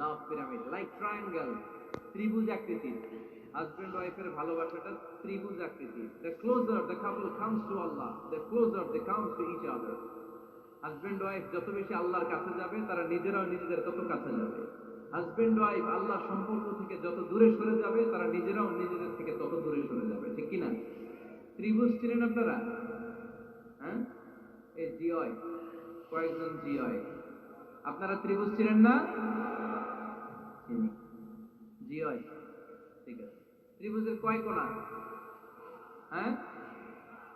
লাভ pyramid, like triangle, ত্রিভুজ আকৃতির। Husband ওয়াইফের ভালোবাসাটা ত্রিভুজ আকৃতির। The closer the couple comes to Allah, the closer they comes to each other. Husband wife যত বেশি আল্লাহর কাছে যাবে, তারা নিজেরাও নিজেদের তত কাছে যাবে। হাজব্যান্ড ওয়াইফ আল্লাহর সম্পর্ক থেকে যত দূরে সরে যাবে, তারা নিজেরাও নিজেদের থেকে তত দূরে সরে যাবে। ঠিক কিনা? ত্রিভুজ চিনেন আপনারা? হ্যাঁ, এই জিওয় কয়েকজন জিওয়, আপনারা ত্রিভুজ চিনেন না? চিনি। জিওয়, ঠিক আছে। ত্রিভুজের কয় কোণা? হ্যাঁ,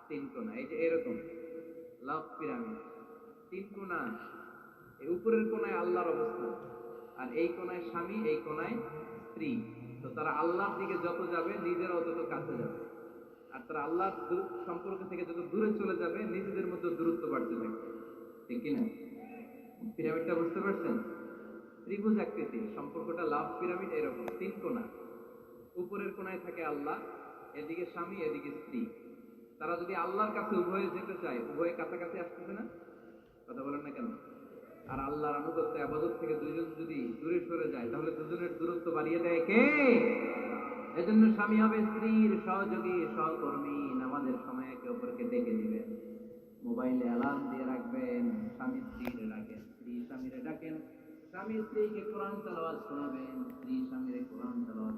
3 কোণা। এই যে এরকম লাভ পিরামিড, 3 কোণা। এই উপরের কোণায় আল্লাহর অবস্থান, আর এই কোণায় স্বামী, এই কোণায় স্ত্রী। তো তারা আল্লাহর দিকে যত যাবে, নিজেরাও তত কাছে যাবে। আর তারা আল্লাহর সম্পর্ক থেকে যত দূরে চলে যাবে, নিজেদের মধ্যে দূরত্ব বাড়তে থাকবে। ঠিক কিনা? পিরামিডটা বুঝতে পারছেন? ত্রিভুজ আকৃতির সম্পর্কটা লাভ পিরামিড এরকম 3 কোণা। উপরের কোণায় থাকে আল্লাহ, এদিকে স্বামী, এদিকে স্ত্রী। তারা যদি আল্লাহর কাছে উভয়ে যেতে চায়, উভয়ে কাছাকাছি আসতেছে না? কথা বলেন না কেন? আর আল্লাহর আনুগত্য ইবাদত থেকে দুইজন যদি দূরে সরে যায়, তাহলে দুজনের দূরত্ব বাড়িয়ে দেয় কে? এজন্য স্বামী হবে স্ত্রীর সহযোগী, সহকর্মী। নামাজের সময় একে অপরকে ডেকে দিবেন, মোবাইলে অ্যালার্ম দিয়ে রাখবেন। স্বামী স্ত্রীরে ডাকেন, স্ত্রী স্বামীরে ডাকেন। স্বামী স্ত্রীকে কোরআন তেলাওয়াত শোনাবেন, স্ত্রী স্বামীরে কোরআন তেলাওয়াত